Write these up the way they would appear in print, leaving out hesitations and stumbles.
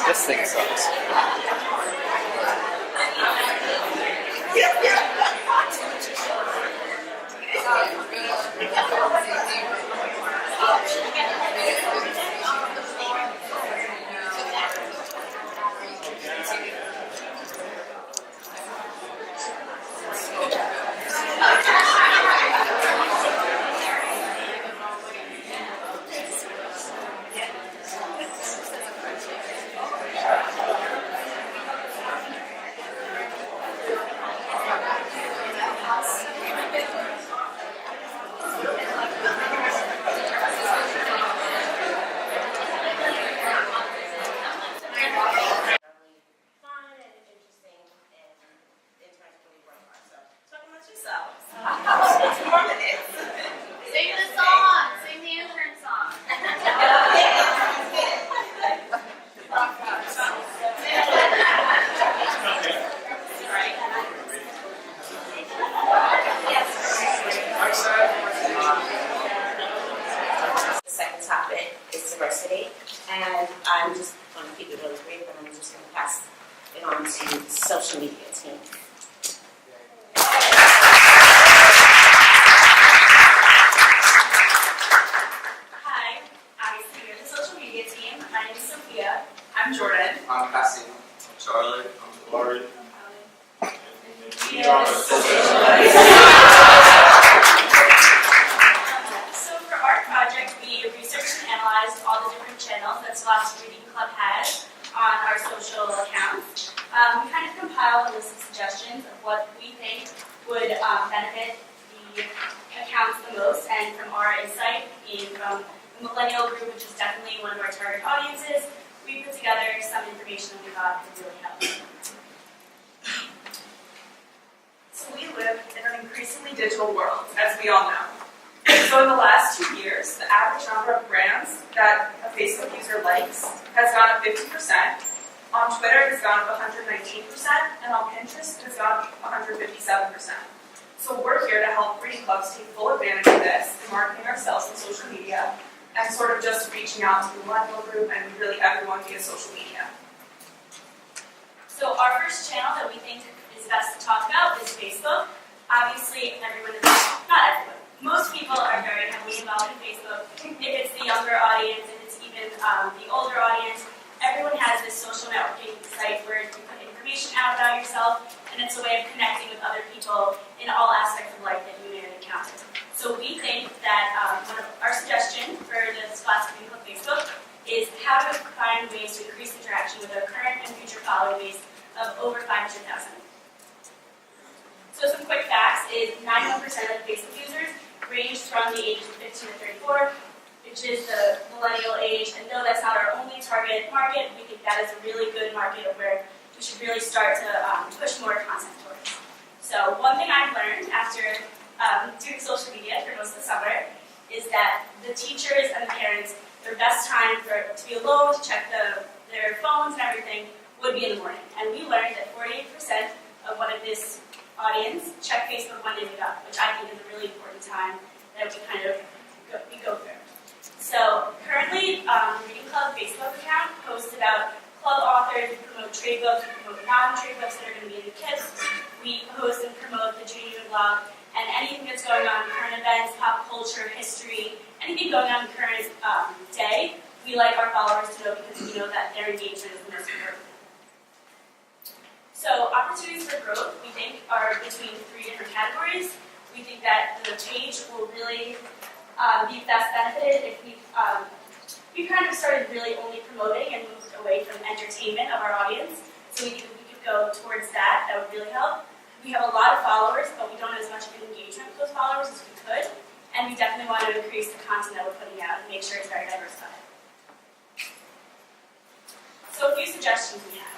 This thing sucks. Sing the song. Sing the intern song. The second topic is diversity, and I'm just going to keep it really brief, and I'm just going to pass it on to the social media team. Hi, obviously we're the social media team. My name is Sophia. I'm Jordan. I'm Cassie. I'm Charlie. I'm Lauren. We are the social So for our project, we researched and analyzed all the different channels that Scholastic Reading Club has on our social accounts. We kind of compiled a list of suggestions of what we think would benefit the accounts the most, and from our insight from the millennial group, which is definitely one of our target audiences, we put together some information that we thought would really help. So we live in an increasingly digital world, as we all know. So in the last 2 years, the average number of brands that a Facebook user likes has gone up 50%. On Twitter, it has gone up 119%, and on Pinterest, it has gone up 157%. So we're here to help reading clubs take full advantage of this in marketing ourselves on social media and sort of just reaching out to the millennial group and really everyone via social media. So our first channel that we think is best to talk about is Facebook. Obviously, not everyone, most people are very heavily involved in Facebook. If it's the younger audience, if it's even the older audience, everyone has this social networking site where you put information out about yourself, and it's a way of connecting with other people in all aspects of life that you may encounter. So we think that one of our suggestion for the Scholastic Reading Club Facebook is how to find ways to increase interaction with our current and future follower base of over 500,000. So some quick facts is 91% of Facebook users range from the ages of 15 to 34, which is the millennial age, and though that's not our only target market, we think that is a really good market of where we should really start to push more content towards. So one thing I've learned after doing social media for most of the summer is that the teachers and the parents, their best time to be alone, to check their phones and everything, would be in the morning. And we learned that 48% of one of this audience check Facebook when they wake up, which I think is a really important time that we go through. So currently, Reading Club Facebook account posts about club authors. We promote trade books, we promote non-trade books that are going to be in the kits. We post and promote the Junior blog, and anything that's going on, current events, pop culture, history, anything going on in the current day, we like our followers to know because we know that their engagement is the most important. So opportunities for growth, we think, are between 3 different categories. We think that the page will really be best benefited if we've kind of started really only promoting and moved away from entertainment of our audience. So we think if we could go towards that, that would really help. We have a lot of followers, but we don't have as much engagement with those followers as we could. And we definitely want to increase the content that we're putting out and make sure it's very diversified. So a few suggestions we have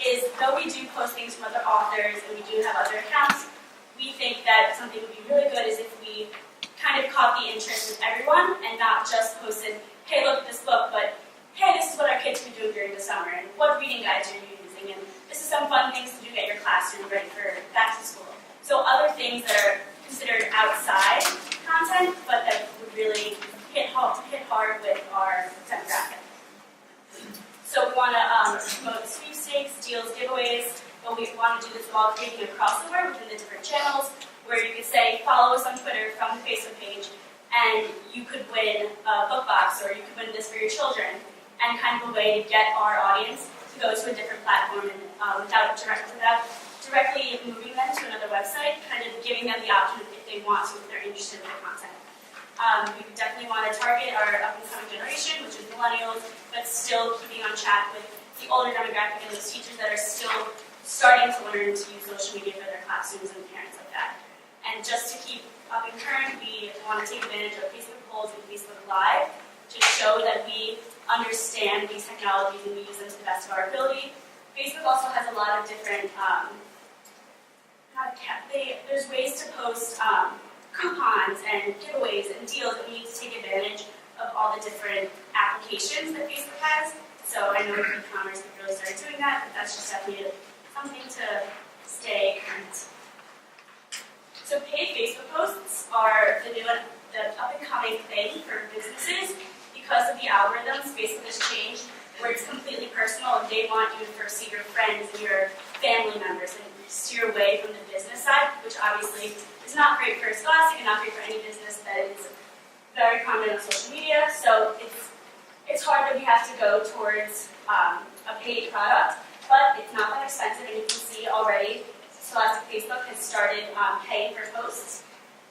is, though we do post things from other authors and we do have other accounts, we think that something would be really good is if we kind of caught the interest of everyone and not just posted, hey, look at this book, but hey, this is what our kids have been doing during the summer, and what reading guides are you using, and this is some fun things to do at your classroom ready for back to school. So other things that are considered outside content, but that would really hit hard with our demographic. So we want to promote sweepstakes, deals, giveaways, but we want to do this while creating a crossover within the different channels, where you could say, follow us on Twitter from the Facebook page, and you could win a book box, or you could win this for your children, and kind of a way to get our audience to go to a different platform and without directly moving them to another website, kind of giving them the option if they want to, if they're interested in the content. We definitely want to target our up-and-coming generation, which is millennials, but still keeping on track with the older demographic and those teachers that are still starting to learn to use social media for their classrooms and parents like that. And just to keep up and current, we want to take advantage of Facebook polls and Facebook Live to show that we understand these technologies and we use them to the best of our ability. Facebook also has a lot of different, there's ways to post coupons and giveaways and deals, and we need to take advantage of all the different applications that Facebook has. So I know with e-commerce we've really started doing that, but that's just definitely something to stay current. So paid Facebook posts are the up-and-coming thing for businesses. Because of the algorithms, Facebook has changed where it's completely personal and they want you to first see your friends and your family members and steer away from the business side, which obviously is not great for Scholastic and not great for any business that is very prominent on social media. So it's hard that we have to go towards a paid product, but it's not that expensive, and you can see already Scholastic Facebook has started paying for posts,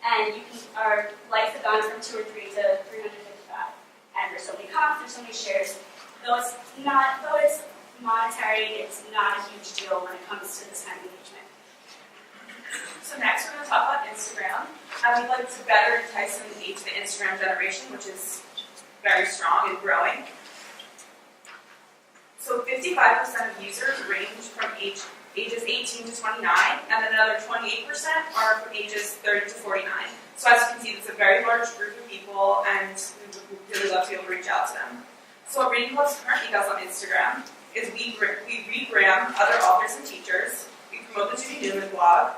and our likes have gone from 2 or 3 to 355. And there's so many comments, there's so many shares. Though it's monetary, it's not a huge deal when it comes to this kind of engagement. So next we're going to talk about Instagram. And we'd like to better entice and engage the Instagram generation, which is very strong and growing. So 55% of users range from ages 18 to 29, and then another 28% are from ages 30 to 49. So as you can see, it's a very large group of people, and we would really love to be able to reach out to them. So what Reading Club's currently does on Instagram is we rebrand other authors and teachers. We promote the Judy Newman blog.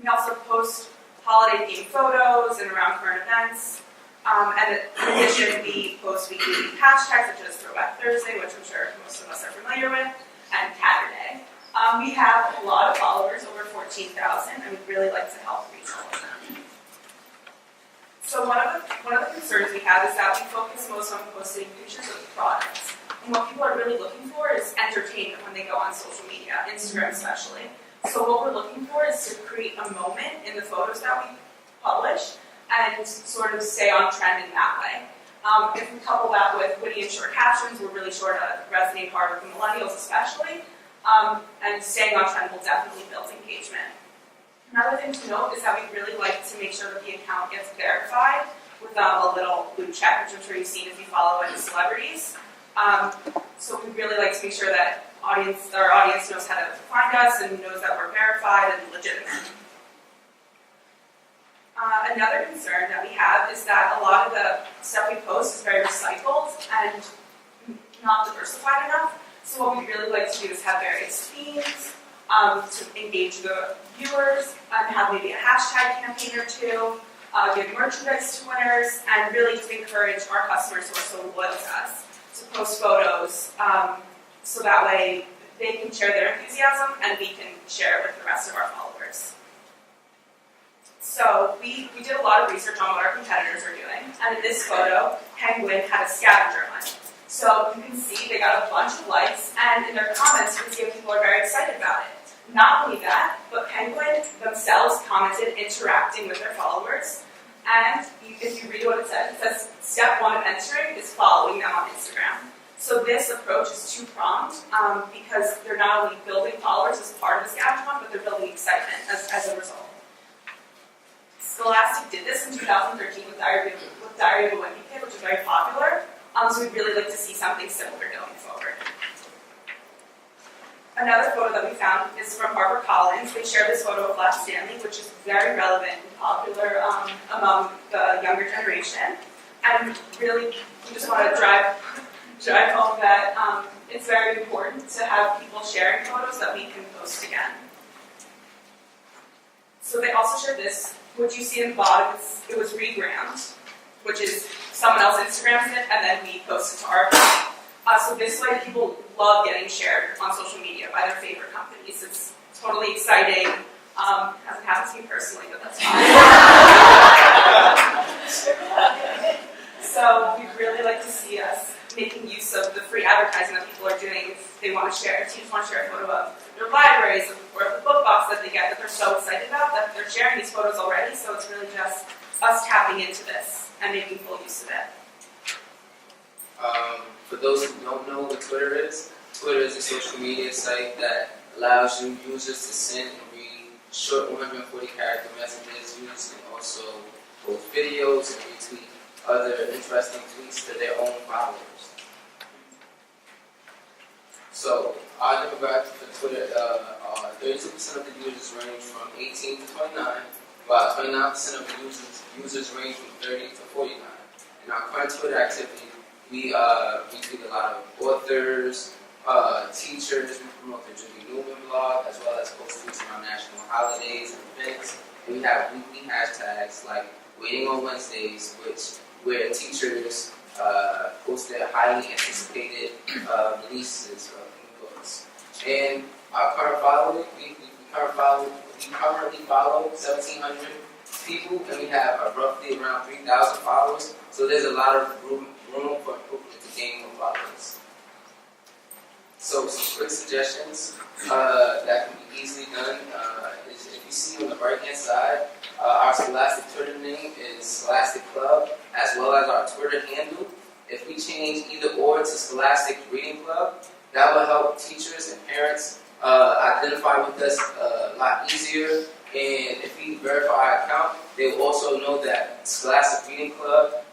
We also post holiday-themed photos and around current events. And in addition, we post weekly hashtags such as Throwback Thursday, which I'm sure most of us are familiar with, and Cat Day. We have a lot of followers, over 14,000, and we'd really like to help reach all of them. So one of the concerns we have is that we focus most on posting pictures of products. And what people are really looking for is entertainment when they go on social media, Instagram especially. So what we're looking for is to create a moment in the photos that we publish and sort of stay on trend in that way. If we couple that with witty and short captions, we're really sure to resonate hard with the millennials especially. And staying on trend will definitely build engagement. Another thing to note is that we really like to make sure that the account gets verified with a little blue check, which I'm sure you've seen if you follow any celebrities. So we really like to make sure that our audience knows how to find us and knows that we're verified and legitimate. Another concern that we have is that a lot of the stuff we post is very recycled and not diversified enough. So what we really like to do is have various themes to engage the viewers, and have maybe a hashtag campaign or two, give merchandise to winners, and really just encourage our customers who are so loyal to us to post photos so that way they can share their enthusiasm and we can share it with the rest of our followers. So we did a lot of research on what our competitors are doing, and in this photo, Penguin had a scavenger hunt. So you can see they got a bunch of likes, and in their comments you can see that people are very excited about it. Not only that, but Penguin themselves commented interacting with their followers, and if you read what it says step 1 of entering is following them on Instagram. So this approach is two-pronged because they're not only building followers as part of the scavenger hunt, but they're building excitement as a result. Scholastic did this in 2013 with Diary of a Wimpy Kid, which is very popular. So we'd really like to see something similar going forward. Another photo that we found is from HarperCollins. They shared this photo of Flash Stanley, which is very relevant and popular among the younger generation. And really, we just want to drive home that it's very important to have people sharing photos that we can post again. So they also shared this. What you see in the bottom, it was regrammed, which is someone else Instagrams it, and then we post it to our account. So this way, people love getting shared on social media by their favorite companies. It's totally exciting. Hasn't happened to me personally, but that's fine. So we'd really like to see us making use of the free advertising that people are doing if they want to share, if teams want to share a photo of their libraries or of the book box that they get that they're so excited about that they're sharing these photos already. So it's really just us tapping into this and making full use of it. For those who don't know what Twitter is a social media site that allows you users to send and read short 140 character messages. Users can also post videos and retweet other interesting tweets to their own followers. So, our demographic for Twitter are 32% of the users range from 18 to 29, while 29% of the users range from 30 to 49. In our current Twitter activity, we tweet a lot of authors, teachers. We promote the Judy Newman blog, as well as post tweets around national holidays and events. And we have weekly hashtags like Waiting on Wednesdays, where teachers post their highly anticipated releases of new books. And our current following, we currently follow 1,700 people, and we have roughly around 3,000 followers. So there's a lot of room for improvement to gain more followers. So some quick suggestions that can be easily done is if you see on the right-hand side, our Scholastic Twitter name is Scholastic Club, as well as our Twitter handle. If we change either or to Scholastic Reading Club, that will help teachers and parents identify with us a lot easier. And if we verify our account, they will also know that Scholastic Reading Club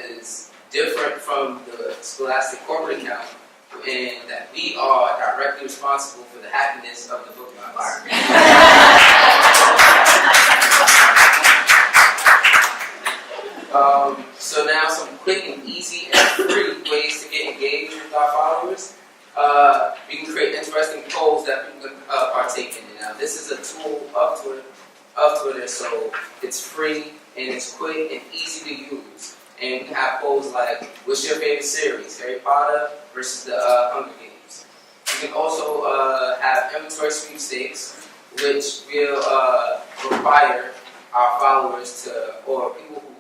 is different from the Scholastic corporate account, and that we are directly responsible for the happiness of the book lovers. So now some quick and easy and free ways to get engaged with our followers. We can create interesting polls that people can partake in. Now this is a tool of Twitter, so it's free and it's quick and easy to use. And we can have polls like, what's your favorite series, Harry Potter versus the Hunger Games? We can also have inventory sweepstakes, which will require our followers to, or people who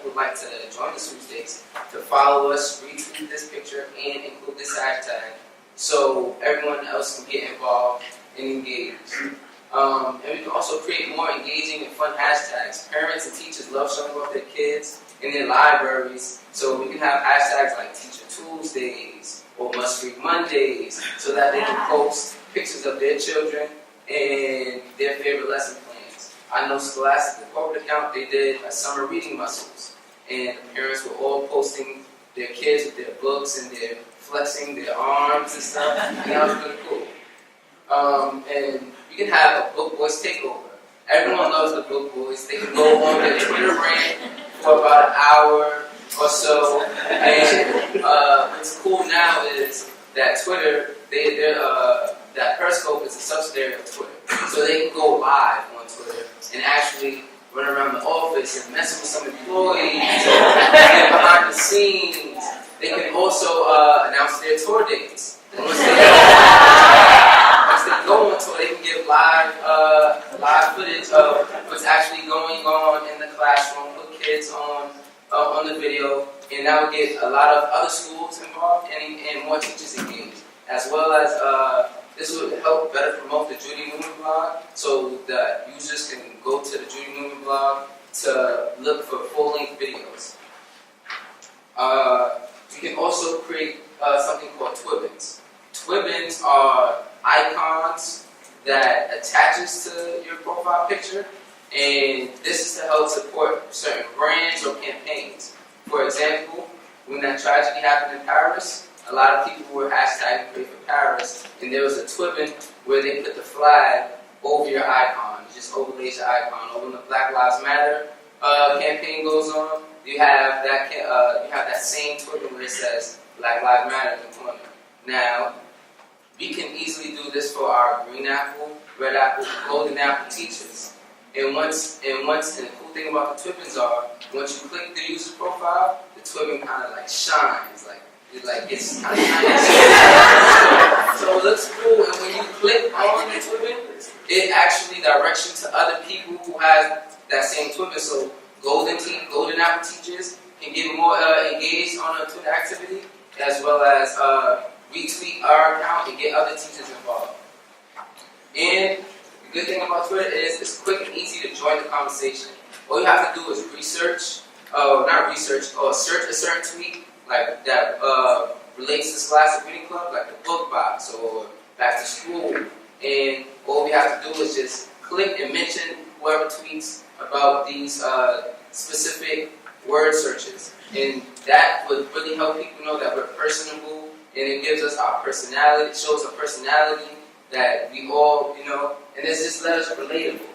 would like to join the sweepstakes, to follow us, retweet this picture, and include this hashtag, so everyone else can get involved and engage. And we can also create more engaging and fun hashtags. Parents and teachers love showing off their kids in their libraries, so we can have hashtags like Teacher Tuesdays or Must Read Mondays, so that they can post pictures of their children and their favorite lesson plans. I know Scholastic, the corporate account, they did a summer reading muscles, and the parents were all posting their kids with their books and they're flexing their arms and stuff, and that was really cool. And you can have a Book Boys takeover. Everyone loves the Book Boys. They can go on their Twitter rant for about an hour or so. And what's cool now is that Twitter, that Periscope is a subsidiary of Twitter. So they can go live on Twitter and actually run around the office and mess with some employees and get behind the scenes. They can also announce their tour dates. And once they go on tour, they can give live footage of what's actually going on in the classroom, put kids on the video, and that would get a lot of other schools involved and more teachers engaged. As well as this would help better promote the Judy Newman blog, so that users can go to the Judy Newman blog to look for full-length videos. You can also create something called Twibbins. Twibbins are icons that attaches to your profile picture, and this is to help support certain brands or campaigns. For example, when that tragedy happened in Paris, a lot of people were hashtagging Pray for Paris, and there was a Twibbin where they put the flag over your icon. You just overlays your icon. Or when the Black Lives Matter campaign goes on, you have that same Twibbin where it says Black Lives Matter in the corner. Now, we can easily do this for our Green Apple red apple, golden apple teachers. And the cool thing about the twibbons are, once you click the user profile, the twibbon kind of like shines, it's kind of so it looks cool. And when you click on the twibbon, it actually directs you to other people who have that same twibbon. So golden apple teachers can get more engaged on a Twitter activity, as well as retweet our account and get other teachers involved. And the good thing about Twitter is it's quick and easy to join the conversation. All you have to do is search a certain tweet like that relates to Scholastic Reading Club, like the book box or back to school. And all we have to do is just click and mention whoever tweets about these specific word searches. And that would really help people know that we're personable, and it gives us our personality, it shows a personality that we all, and it's just let us relatable.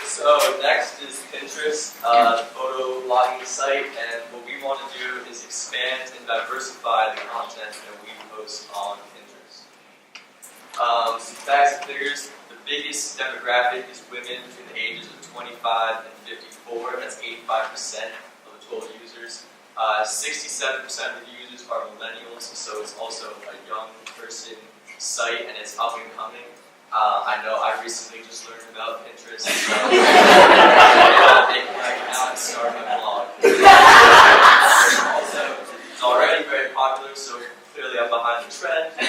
So next is Pinterest, the photo blogging site, and what we want to do is expand and diversify the content that we post on Pinterest. Some facts and figures: the biggest demographic is women between the ages of 25 and 54. That's 85% of the total users. 67% of the users are millennials, so it's also a young person site, and it's up and coming. I know I recently just learned about Pinterest, so maybe I'll take my account and start my blog. Also, it's already very popular, so clearly I'm behind the trend. 1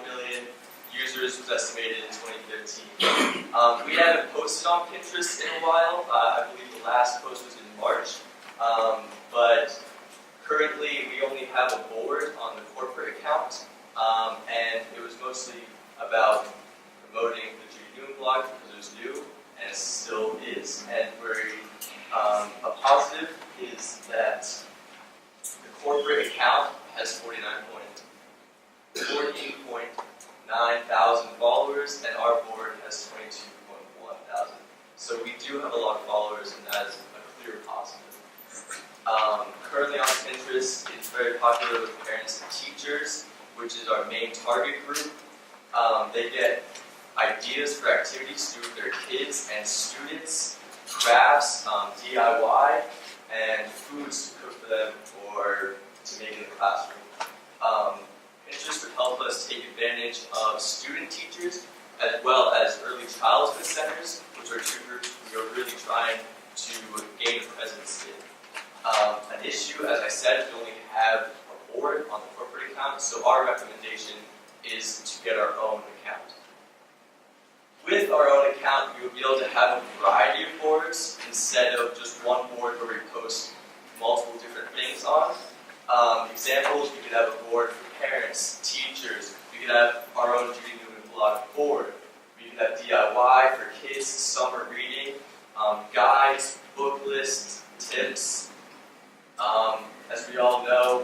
million users was estimated in 2015. We haven't posted on Pinterest in a while. I believe the last post was in March. But currently we only have a board on the corporate account, and it was mostly about promoting the Tribune blog because it was new, and it still is. And a positive is that the corporate account has 14.9 thousand followers, and our board has 22.1 thousand. So we do have a lot of followers, and that is a clear positive. Currently on Pinterest, it's very popular with parents and teachers, which is our main target group. They get ideas for activities to do with their kids and students, crafts, DIY, and foods to cook for them or to make in the classroom. Pinterest would help us take advantage of student teachers as well as early childhood centers, which are two groups we are really trying to gain a presence in. An issue, as I said, we only have a board on the corporate account, so our recommendation is to get our own account. With our own account, we will be able to have a variety of boards instead of just one board where we post multiple different things on. Examples, we could have a board for parents, teachers, we could have our own Judy Newman blog board, we could have DIY for kids, summer reading, guides, book lists, tips. As we all know,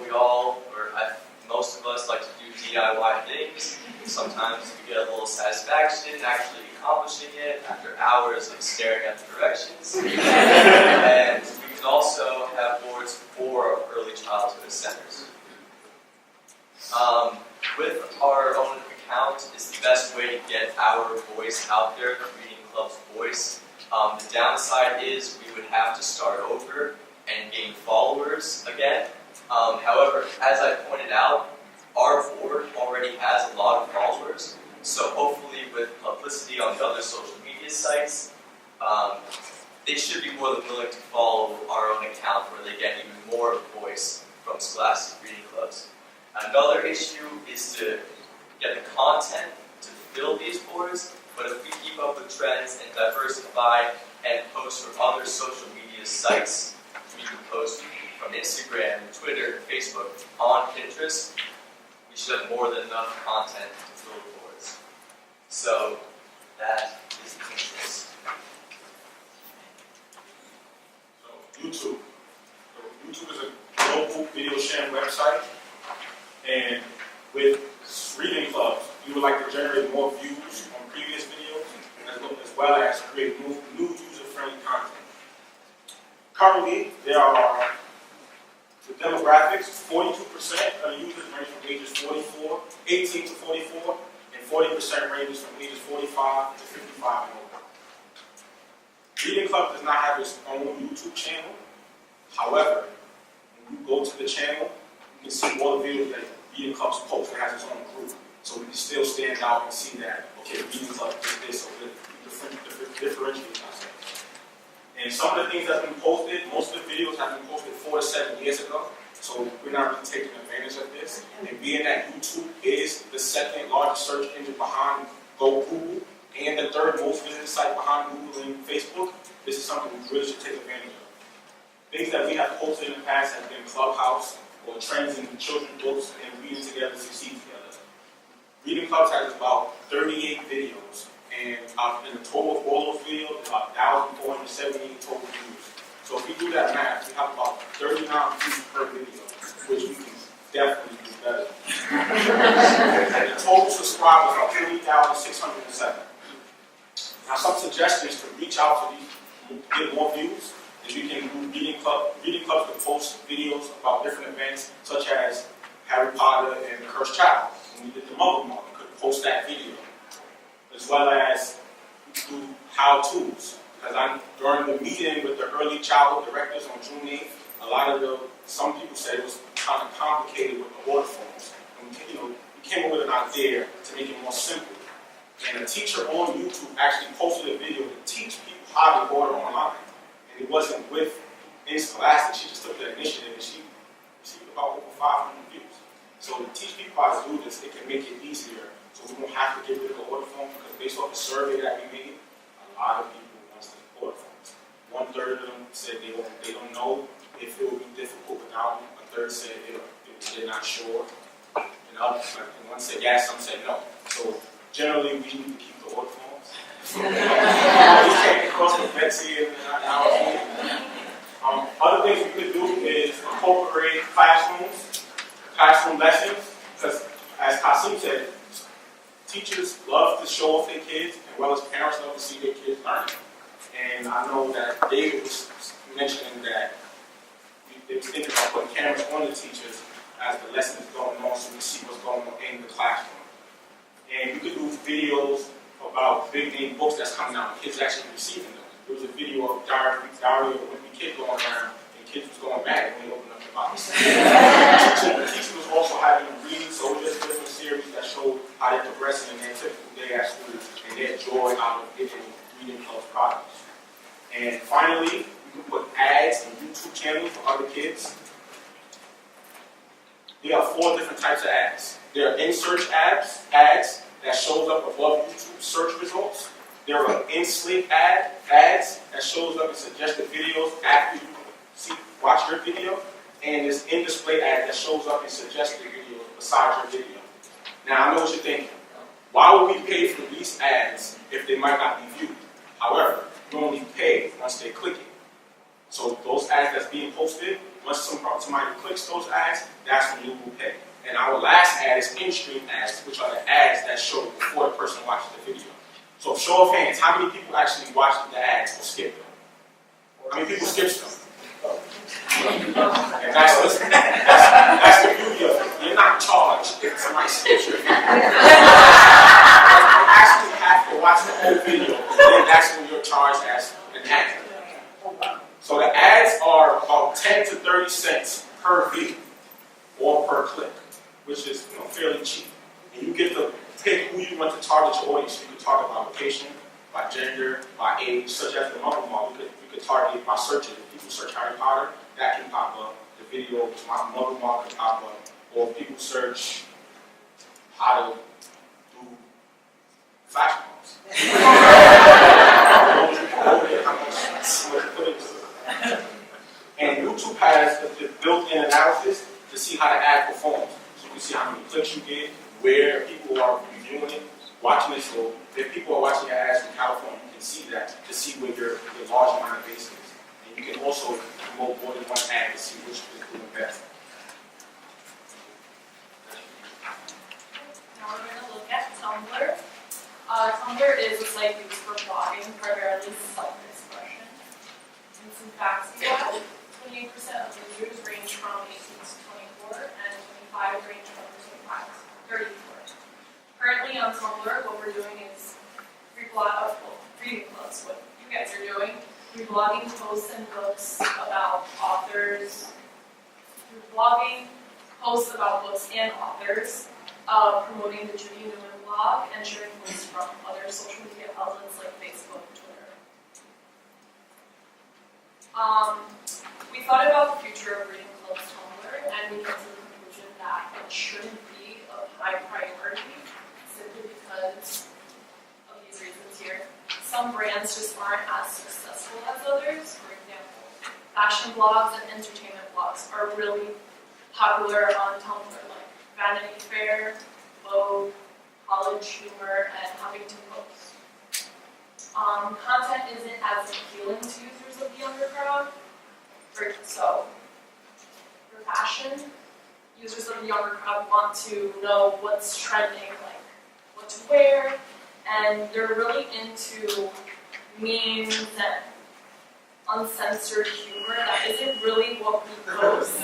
most of us like to do DIY things. Sometimes we get a little satisfaction actually accomplishing it after hours of staring at the directions. And we can also have boards for early childhood centers. With our own account is the best way to get our voice out there, the Reading Club's voice. The downside is we would have to start over and gain followers again. However, as I pointed out, our board already has a lot of followers, so hopefully with publicity on the other social media sites, they should be more than willing to follow our own account where they get even more voice from Scholastic Reading Clubs. Another issue is to get the content to fill these boards, but if we keep up with trends and diversify and post from other social media sites, we can post from Instagram, Twitter, Facebook, on Pinterest, we should have more than enough content to fill the boards. So that is Pinterest. So YouTube. So YouTube is a global video sharing website, and with reading clubs, you would like to generate more views on previous videos, as well as create new user-friendly content. Currently, there are The demographics, 42% of the users range from ages 18 to 44, and 40% ranges from ages 45 to 55 and over. Reading Club does not have its own YouTube channel. However, when you go to the channel, you can see all the videos that Reading Club's post. It has its own group. So we can still stand out and see that, okay, Reading Club is this, or differentiate ourselves. And some of the things that have been posted, most of the videos have been posted 4 to 7 years ago. So we're not really taking advantage of this. And being that YouTube is the second largest search engine behind Google, and the third most visited site behind Google and Facebook, this is something we really should take advantage of. Things that we have posted in the past have been Clubhouse, or trends in children's books, and reading together, succeed together. Reading Clubs has about 38 videos, and in the total of all those videos, about 1,478 total views. So if we do that math, we have about 39 views per video, which we can definitely do better. And the total subscribers are 3,607. Now, some suggestions to reach out to these, get more views, is we can do Reading Clubs to post videos about different events, such as Harry Potter and the Cursed Child. When we did the Muggle Mall, we could post that video, as well as do how-tos. Because during the meeting with the early childhood directors on June 8th, some people said it was kind of complicated with the order forms. And we came up with an idea to make it more simple. And a teacher on YouTube actually posted a video to teach people how to order online. And it wasn't with Scholastic. She just took the initiative and she received about over 500 views. So to teach people how to do this, it can make it easier. So we don't have to get rid of the order form, because based off the survey that we made, a lot of people want the order forms. 1/3 of them said they don't know if it would be difficult without them. A third said they're not sure. And one said yes, some said no. So generally, we need to keep the order forms. We came across with Betsy and other things we could do is incorporate classroom lessons, because as Kasim said, teachers love to show off their kids, as well as parents love to see their kids learning. And I know that David was mentioning that they was thinking about putting cameras on the teachers as the lesson is going on, so we see what's going on in the classroom. And we could do videos about big name books that's coming out, and kids actually receiving them. There was a video of Diary of a Wimpy Kid going around, and kids was going mad when they opened up the box. The teacher was also having them read, so there's different series that show how they're progressing in their typical day at school, and their joy out of getting Reading Club's products. And finally, we can put ads and YouTube channels for other kids. There are 4 different types of ads. There are in-search ads that shows up above YouTube search results. There are in-slate ads that shows up in suggested videos after you watch your video. And there's in-display ad that shows up in suggested videos besides your video. Now, I know what you're thinking. Why would we pay for these ads if they might not be viewed? However, you only pay once they click it. So those ads that's being posted, once somebody clicks those ads, that's when you will pay. And our last ad is in-stream ads, which are the ads that show before the person watches the video. So show of hands, how many people actually watch the ads or skip them? How many people skip them? And that's the beauty of it. You're not charged if somebody skips your video. You actually have to watch the whole video, and then that's when you're charged as an ad. So the ads are about 10 to 30 cents per view or per click, which is fairly cheap. And you get to pick who you want to target your audience. You can target by location, by gender, by age, such as the Muggle Mall. We could target by searching. If people search Harry Potter, that can pop up. The video to my Muggle Mall can pop up. Or if people search how to do fashion models. And YouTube has the built-in analysis to see how the ad performs. So you can see how many clicks you get, where people are viewing it, watching it. So if people are watching your ads from California, you can see that to see where your large amount of base is. And you can also promote more than one ad to see which is doing best. Now we're going to look at Tumblr. Tumblr is a site used for blogging, primarily self-expression. And some facts about it. 28% of users range from posts and books about authors through blogging, posts about books and authors, promoting the Judy Newman blog, and sharing posts from other social media outlets like Facebook and Twitter. We thought about the future of Reading Club's Tumblr, and we came to the conclusion that it shouldn't be of high priority, simply because of these reasons here. Some brands just aren't as successful as others. For example, fashion blogs and entertainment blogs are really popular on Tumblr, like Vanity Fair, Vogue, College Humor, and Huffington Post. Content isn't as appealing to users of the younger crowd. So, for fashion, users of the younger crowd want to know what's trending, like what to wear, and they're really into memes and uncensored humor that isn't really what we post.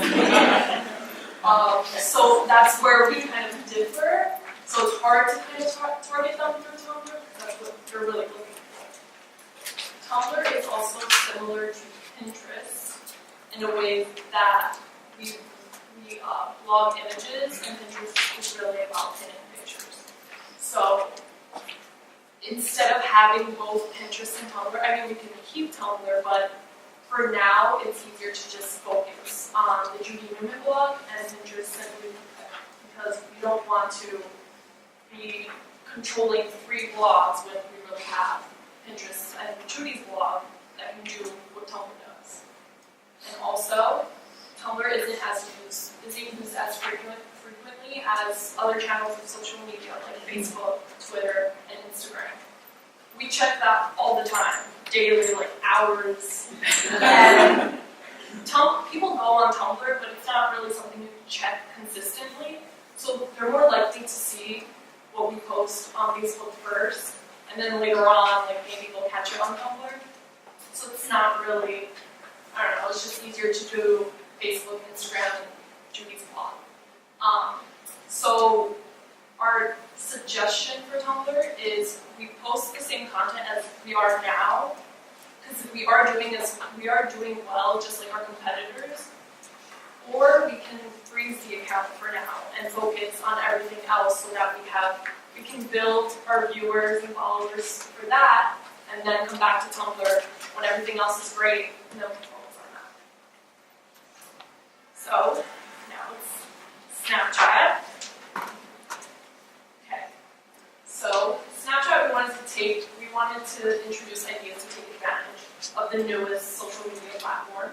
So that's where we kind of differ. So it's hard to kind of target them through Tumblr because that's what they're really looking for. Tumblr is also similar to Pinterest in a way that we blog images, and Pinterest is really about pinning pictures. So instead of having both Pinterest and Tumblr, I mean we can keep Tumblr, but for now it's easier to just focus on the Judy Newman blog and Pinterest simply because we don't want to be controlling 3 blogs when we really have Pinterest and Judy's blog that can do what Tumblr does. And also, Tumblr isn't used as frequently as other channels of social media like Facebook, Twitter, and Instagram. We check that all the time, daily, like hours. And people go on Tumblr, but it's not really something you check consistently. So they're more likely to see what we post on Facebook first, and then later on, like maybe they'll catch it on Tumblr. So it's not really, I don't know, it's just easier to do Facebook, Instagram, and Judy's blog. So our suggestion for Tumblr is we post the same content as we are now, because we are doing well, just like our competitors. Or we can freeze the account for now and focus on everything else so that we can build our viewers and followers for that, and then come back to Tumblr when everything else is great, and then we focus on that. So now it's Snapchat. Okay. So Snapchat, we wanted to introduce ideas to take advantage of the newest social media platform.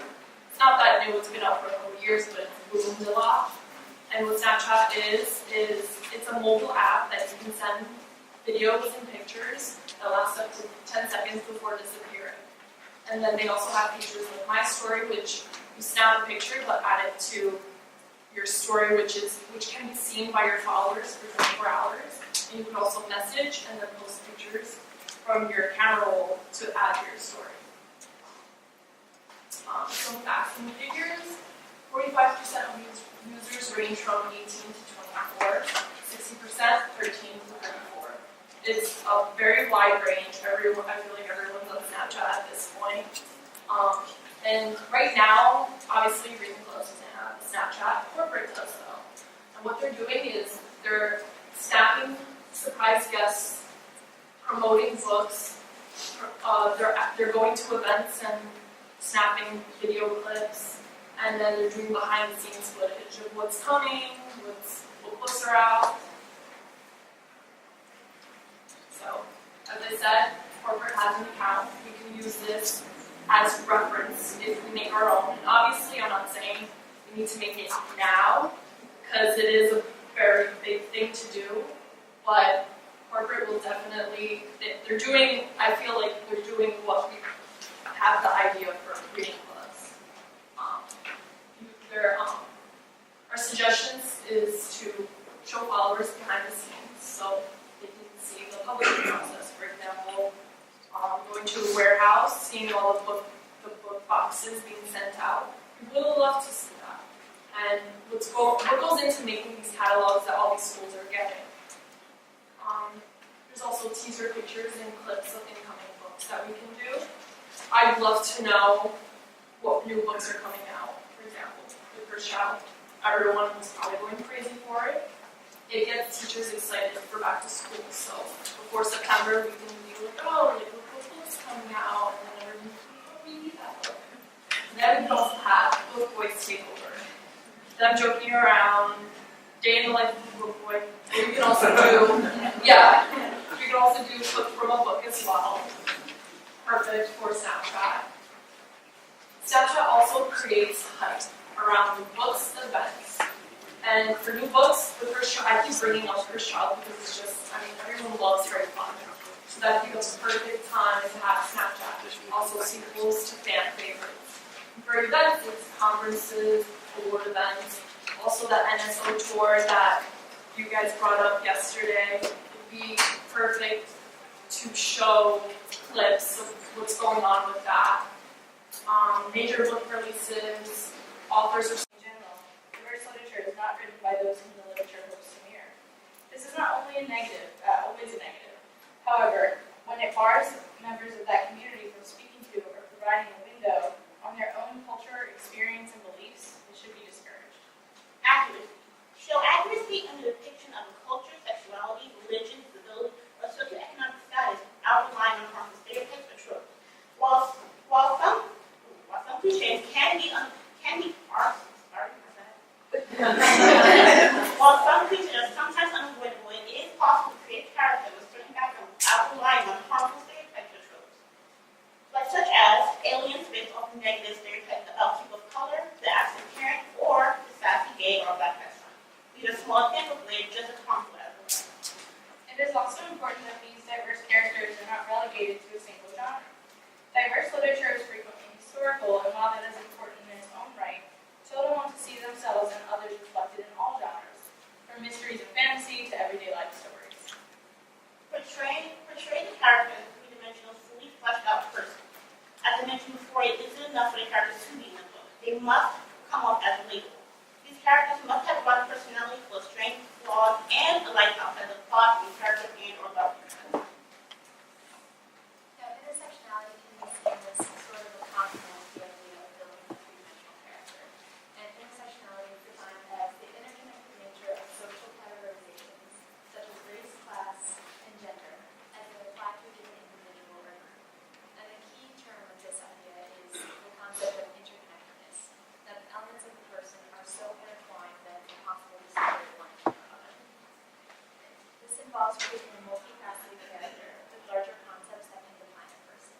It's not that new, it's been out for a couple years, but it's boomed a lot. And what Snapchat is it's a mobile app that you can send videos and pictures that last up to 10 seconds before disappearing. And then they also have features like My Story, which you snap a picture but add it to your story, which can be seen by your followers for 24 hours. And you can also message and then post pictures from your camera roll to add to your story. Some facts and figures. 45% of users range from 18 to 24, 60% 13 to 34. It's a very wide range. I feel like everyone's on Snapchat at this point. And right now, obviously, Reading Club doesn't have Snapchat. Corporate does though. And what they're doing is they're snapping surprise guests, promoting books. They're going to events and snapping video clips, and then they're doing behind-the-scenes footage of what's coming, what books are out. So, as I said, corporate has an account. We can use this as reference if we make our own. And obviously, I'm not saying we need to make it now, because it is a very big thing to do, but corporate will definitely, I feel like they're doing what we have the idea for Reading Clubs. Our suggestions is to show followers behind the scenes so they can see the publishing process. For example, going to a warehouse, seeing all the book boxes being sent out. We would love to see that. And what goes into making these catalogs that all these schools are getting. There's also teaser pictures and clips of incoming books that we can do. I'd love to know what new books are coming out. For example, The First Child. Everyone was probably going crazy for it. It gets teachers excited for back to school. So before September, we can be like, oh, like, look what book's coming out, and then everyone's like, oh, we need that book. And then we can also have Book Boys take over. Them joking around, day in the life of a book boy. And we can also do, yeah, we can also do book from a book as well. Perfect for Snapchat. Snapchat also creates hype around the books events. And for new books, The First Child, I keep bringing up First Child because it's just, I mean, everyone loves Harry Potter. So that'd be the perfect time to have Snapchat. Also sequels to fan favorites. For events, it's conferences, award events, also that NSO tour that you guys brought up yesterday. It would be perfect to show clips of what's going on with that. Major book releases, authors are In general, diverse literature is not written by those whom the literature hopes to mirror. This is not only a negative, always a negative. However, when it bars members of that community from speaking to or providing a window on their own culture, experience, and beliefs, it should be discouraged. Accuracy. Show accuracy in the depiction of a culture, sexuality, religion, disability, or socioeconomic status without relying on harmful stereotypes or tropes. While some cliches while some cliches are sometimes unavoidable, it is possible to create characters with certain backgrounds without relying on harmful stereotypes or tropes. Like such as aliens based off of negative stereotypes about people of color, the absent parent, or the sassy gay or black restaurant. These are small examples, but they're just as harmful as the rest. It is also important that these diverse characters are not relegated to a single genre. Diverse literature is frequently historical, and while that is important in its own right, children want to see themselves and others reflected in all genres, from mysteries and fantasy to everyday life stories. Portray the character as a three-dimensional, fully fleshed out person. As I mentioned before, it isn't enough for the characters to be in the book. They must come off as relatable. These characters must have one personality full of strengths, flaws, and a life outside the plot, the character, and or government. Now, intersectionality can be seen as sort of a complement to the idea of building a three-dimensional character. And intersectionality is defined as the interconnected nature of social categorizations, such as race, class, and gender, as they apply to a given individual or group. And the key term of this idea is the concept of interconnectedness, that the elements of the person are so intertwined that it's impossible to separate one from another. This involves creating a multifaceted character with larger concepts that can define a person.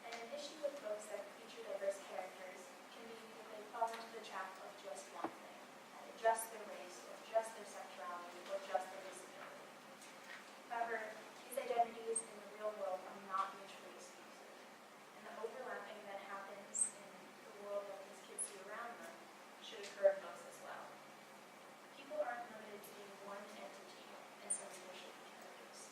And an issue with books that feature diverse characters can be that they fall into the trap of just one thing, either just their race, or just their sexuality, or just their disability. However, these identities in the real world are not mutually exclusive, and the overlapping that happens in the world that these kids see around them should occur in books as well. People aren't limited to being one entity, and so there should be characters.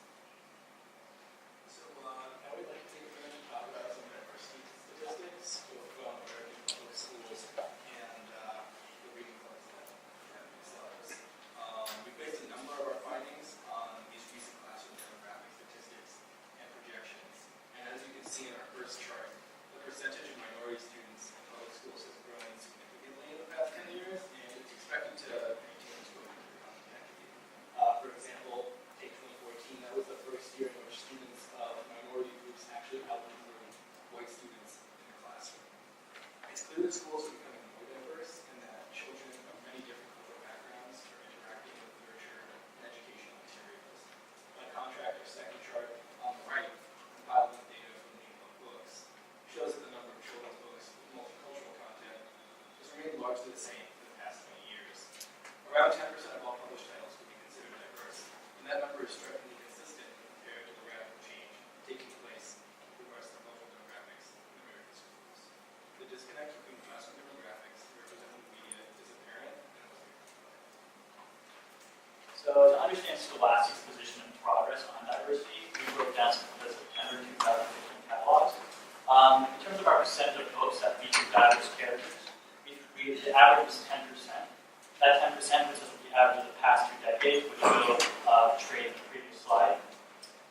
So I would like to take a minute to talk about some diversity statistics, both from American public schools and the reading clubs that we establish. We based a number of our findings on these recent classroom demographic statistics and projections. And as you can see in our first chart, the percentage of minority students in public schools has grown significantly in the past 10 years, and it's expected to maintain to over the coming decade. For example, take 2014, that was the first year in which students of minority groups actually outnumbered white students in the classroom. It's clear that schools are becoming more diverse and that children of many different cultural backgrounds are interacting with literature and educational materials. By contrast, our second chart on the right, compiled with data from the New Book Books, shows that the number of children's books with multicultural content has remained largely the same for the past 20 years. Around 10% of all published titles could be considered diverse, and that number is strikingly consistent compared to the radical change taking place with regards to cultural demographics in American schools. The disconnect between classroom demographics represented in the media is apparent and it must be rectified. So to understand Scholastic's position and progress on diversity, we broke down some of the September 2015 catalogs. In terms of our percent of books that feature diverse characters, the average was 10%. That 10% was just the average of the past 2 decades, which will trade in the previous slide.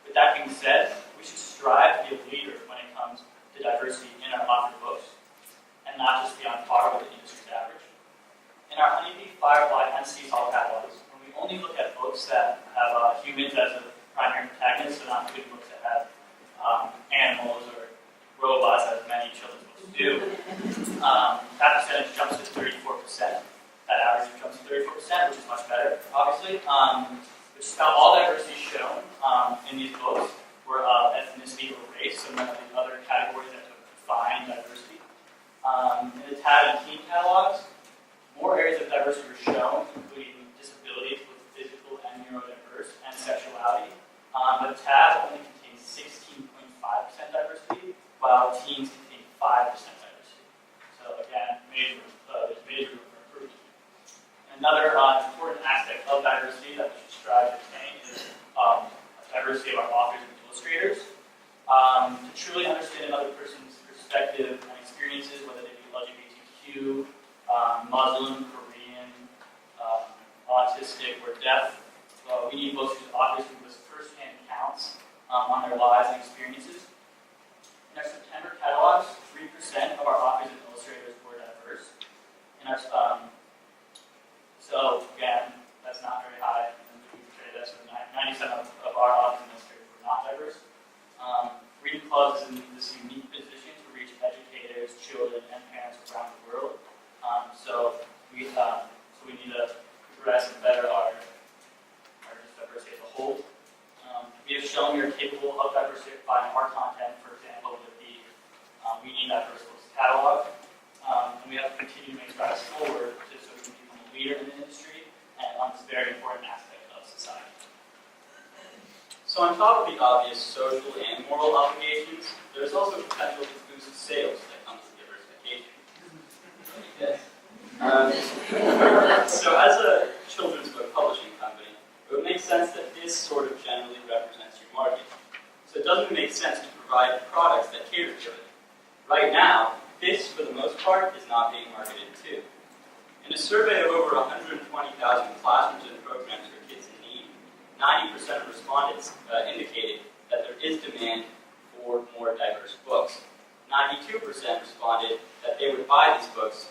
With that being said, we should strive to be a leader when it comes to the diversity in our offered books, and not just be on par with the industry's average. In our Honeybee, Firefly, and Seasalt catalogs, when we only look at books that have humans as a primary protagonist, so not including books that have animals or robots, as many children's books do, that percentage jumps to 34%. That average jumps to 34%, which is much better, obviously. Which is about all diversity shown in these books were ethnicity or race, so none of the other categories that define diversity. In the TAB and teen catalogs, more areas of diversity were shown, including disabilities with physical and neurodiverse, and sexuality. But TAB only contains 16.5% diversity, while teens contain 5% diversity. So again, there's major room for improvement. Another important aspect of diversity that we should strive to attain is diversity of our authors and illustrators. To truly understand another person's perspective and experiences, whether they be LGBTQ, Muslim, Korean, autistic, or deaf, we need books whose authors give us first-hand accounts on their lives and experiences. In our September catalogs, 3% of our authors and illustrators were diverse. In our So again, that's not very high. And we can say that 90% of our authors and illustrators were not diverse. Reading Clubs is in this unique position to reach educators, children, and parents around the world. So we need to progress and better our diversity as a whole. We have shown we are capable of diversifying our content, for example, with the Reading Diverse Books catalog. And we have to continue to make strides forward so we can become a leader in the industry and on this very important aspect of society. So on top of the obvious social and moral obligations, there's also potential to boost sales that comes with diversification. So as a children's book publishing company, it would make sense that this sort of generally represents your market. So it doesn't make sense to provide products that cater to it. Right now, this, for the most part, is not being marketed to. In a survey of over 120,000 classrooms and programs for kids in need, 90% of respondents indicated that there is demand for more diverse books. 92% responded that they would buy these books